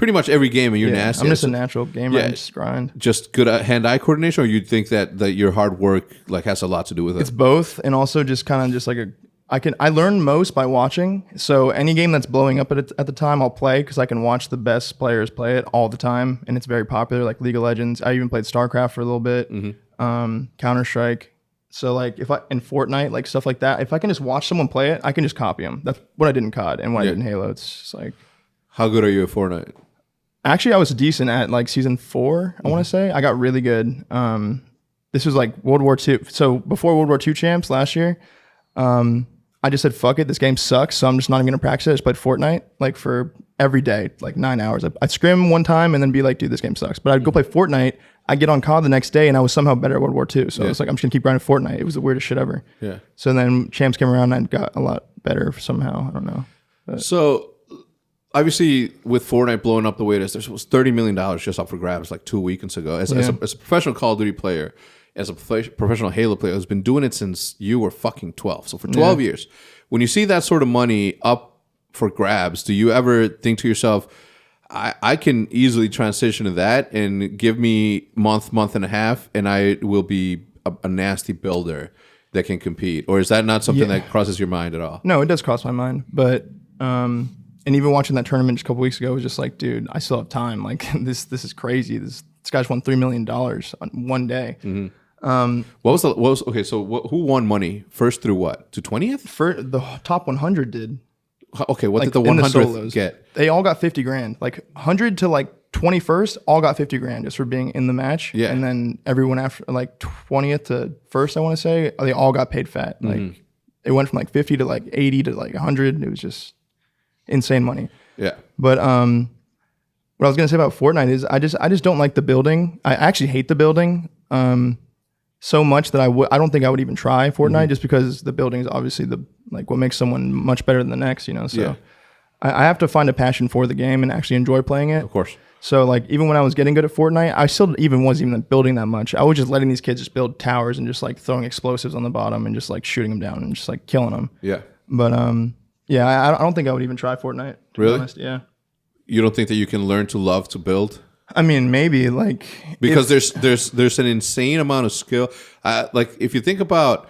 pretty much every game and you're Yeah, nasty. I'm just a natural gamer. I just grind. Just good at hand-eye coordination, or you think that your hard work like has a lot to do with it? It's both, and also just kind of just like I learn most by watching. So any game that's blowing up at the time, I'll play because I can watch the best players play it all the time, and it's very popular. Like League of Legends, I even played StarCraft for a little bit, Counter-Strike. So like in Fortnite, like stuff like that, if I can just watch someone play it, I can just copy them. That's what I did in COD and what I did in Halo. It's just like, how good are you at Fortnite? Actually, I was decent at like season 4. I want to say I got really good. This was like World War II. So before World War II champs last year, I just said, fuck it, this game sucks, so I'm just not even going to practice it. I just played Fortnite like for every day, like 9 hours. I'd scrim one time and then be like, dude, this game sucks. But I'd go play Fortnite, I'd get on COD the next day, and I was somehow better at World War II. So I was like, I'm just going to keep grinding Fortnite. It was the weirdest shit ever. Yeah. So then champs came around and I got a lot better somehow. I don't know. But. So obviously with Fortnite blowing up the way it is, there was $30 million just up for grabs like 2 weekends ago. As a professional Call of Duty player, as a professional Halo player who's been doing it since you were fucking 12. So for 12 years, when you see that sort of money up for grabs, do you ever think to yourself, I can easily transition to that and give me month and a half and I will be a nasty builder that can compete? Or is that not something that crosses your mind at all? No, it does cross my mind. But, and even watching that tournament just a couple weeks ago, it was just like, dude, I still have time. Like this is crazy. This guy's won $3 million on one day. Who won money first through what? To 20th? For the top 100 did. Okay, what did the 100th get? They all got 50 grand. Like 100 to like 21st, all got 50 grand just for being in the match. Yeah. And then everyone after like 20th to 1st, I want to say, they all got paid fat. Like it went from like 50 to like 80 to like 100. It was just insane money. Yeah. But what I was gonna say about Fortnite is I just don't like the building. I actually hate the building. So much that I don't think I would even try Fortnite just because the building is obviously what makes someone much better than the next, you know. So I have to find a passion for the game and actually enjoy playing it. Of course. So like even when I was getting good at Fortnite, I still wasn't even building that much. I was just letting these kids just build towers and just like throwing explosives on the bottom and just like shooting them down and just like killing them. Yeah. But I don't think I would even try Fortnite. To be honest. Yeah. You don't think that you can learn to love to build? I mean, maybe like because there's an insane amount of skill. Like if you think about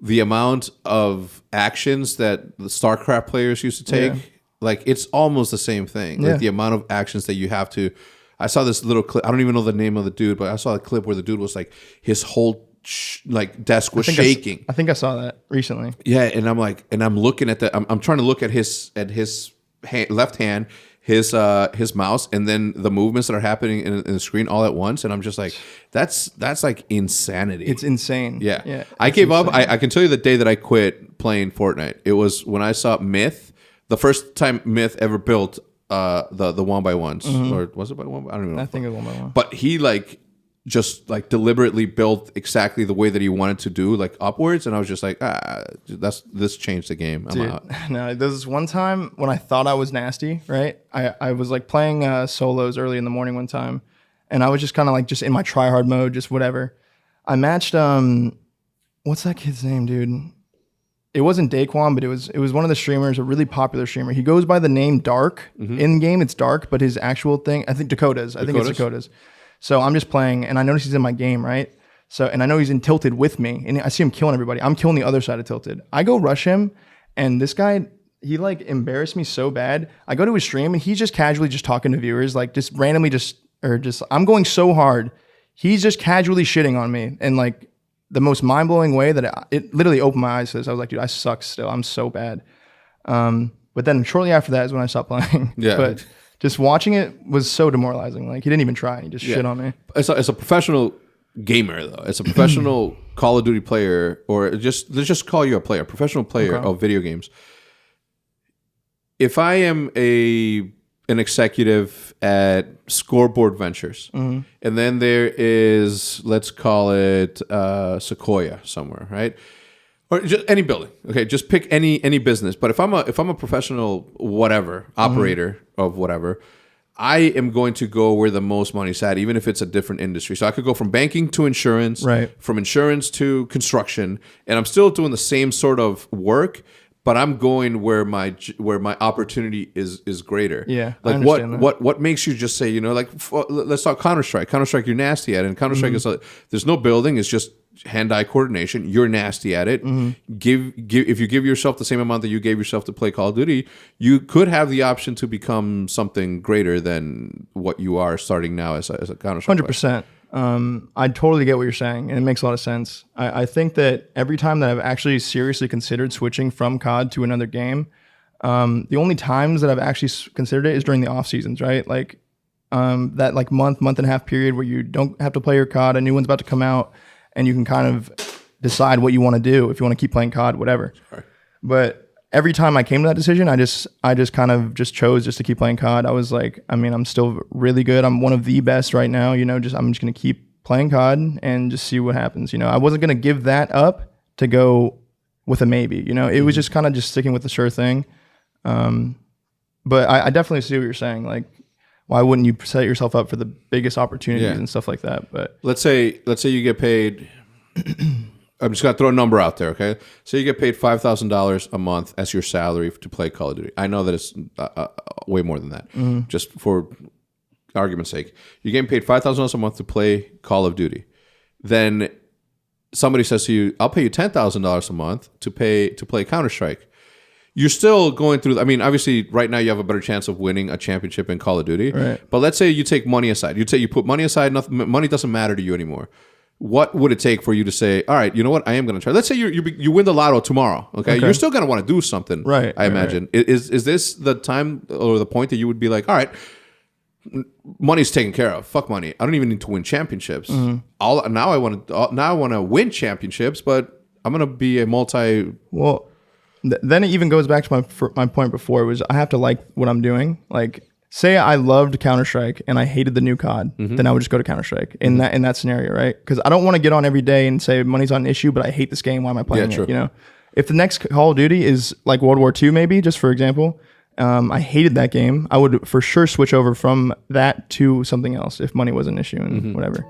the amount of actions that the StarCraft players used to take, like it's almost the same thing. Like the amount of actions that you have to. I saw this little clip. I don't even know the name of the dude, but I saw a clip where the dude was like his whole desk was shaking. I think I saw that recently. Yeah, and I'm looking at that. I'm trying to look at his left hand. His mouse, and then the movements that are happening in the screen all at once, and I'm just like, that's like insanity. It's insane. Yeah. I gave up. I can tell you the day that I quit playing Fortnite. It was when I saw Myth, the first time Myth ever built the 1x1s, or was it by one? I don't even know. I think it was 1x1. But he just deliberately built exactly the way that he wanted to do, like upwards, and I was just like, this changed the game. I'm out. No, there was one time when I thought I was nasty, right? I was like playing solos early in the morning one time, and I was just kind of like just in my try hard mode, just whatever. I matched what's that kid's name, dude? It wasn't Daquan, but it was one of the streamers, a really popular streamer. He goes by the name Dark. In game, it's Dark, but his actual thing, I think Dakota's. I think it's Dakota's. So I'm just playing, and I notice he's in my game, right? So, and I know he's in Tilted with me, and I see him killing everybody. I'm killing the other side of Tilted. I go rush him, and this guy, he like embarrassed me so bad. I go to his stream, and he's just casually just talking to viewers, like just randomly I'm going so hard. He's just casually shitting on me, and like the most mind-blowing way that it literally opened my eyes to this. I was like, dude, I suck still. I'm so bad. But then shortly after that is when I stopped playing. Yeah. But just watching it was so demoralizing. Like he didn't even try. He just shit on me. As a professional gamer, though, as a professional Call of Duty player, or let's just call you a player, professional player of video games. If I am an executive at Scoreboard Ventures, and then there is, let's call it Sequoia somewhere, right? Or just any building. Okay, just pick any business. But if I'm a professional whatever operator of whatever, I am going to go where the most money's at, even if it's a different industry. So I could go from banking to insurance, from insurance to construction, and I'm still doing the same sort of work, but I'm going where my opportunity is greater. Yeah, I like understand that. what makes you just say, you know, like let's talk Counter-Strike. Counter-Strike, you're nasty at it, and Counter-Strike is like, there's no building, it's just hand-eye coordination. You're nasty at it. If you give yourself the same amount that you gave yourself to play Call of Duty, you could have the option to become something greater than what you are starting now as a Counter-Strike player. 100%. I totally get what you're saying, and it makes a lot of sense. I think that every time that I've actually seriously considered switching from COD to another game, the only times that I've actually considered it is during the off seasons, right? Like that like month and a half period where you don't have to play your COD, a new one's about to come out, and you can kind of decide what you want to do, if you want to keep playing COD, whatever. Sorry. But every time I came to that decision, I just kind of just chose just to keep playing COD. I was like, I mean, I'm still really good. I'm one of the best right now. You know, I'm just gonna keep playing COD and just see what happens. You know, I wasn't gonna give that up to go with a maybe. You know, it was just kind of just sticking with the sure thing. But I definitely see what you're saying. Like, why wouldn't you set yourself up for the biggest opportunities and stuff like that? But let's say you get paid. I'm just gonna throw a number out there, okay? So you get paid $5,000 a month as your salary to play Call of Duty. I know that it's way more than that. Just for argument's sake, you're getting paid $5,000 a month to play Call of Duty. Then somebody says to you, "I'll pay you $10,000 a month to play Counter-Strike." You're still going through. I mean, obviously, right now you have a better chance of winning a championship in Call of Duty. Right. But let's say you take money aside. You put money aside. Money doesn't matter to you anymore. What would it take for you to say, all right, you know what, I am going to try. Let's say you win the lotto tomorrow, okay? You're still going to want to do something, right? I imagine. Right. Is this the time or the point that you would be like, all right, money's taken care of. Fuck money. I don't even need to win championships. Now I want to win championships, but I'm going to be a multi. Well, then it even goes back to my point before, was I have to like what I'm doing. Like, say I loved Counter-Strike and I hated the new COD, then I would just go to Counter-Strike in that scenario, right? Because I don't want to get on every day and say money's not an issue, but I hate this game. Why am I playing it? You know, if the next Call of Duty is like World War II, maybe, just for example, I hated that game, I would for sure switch over from that to something else if money was an issue and whatever.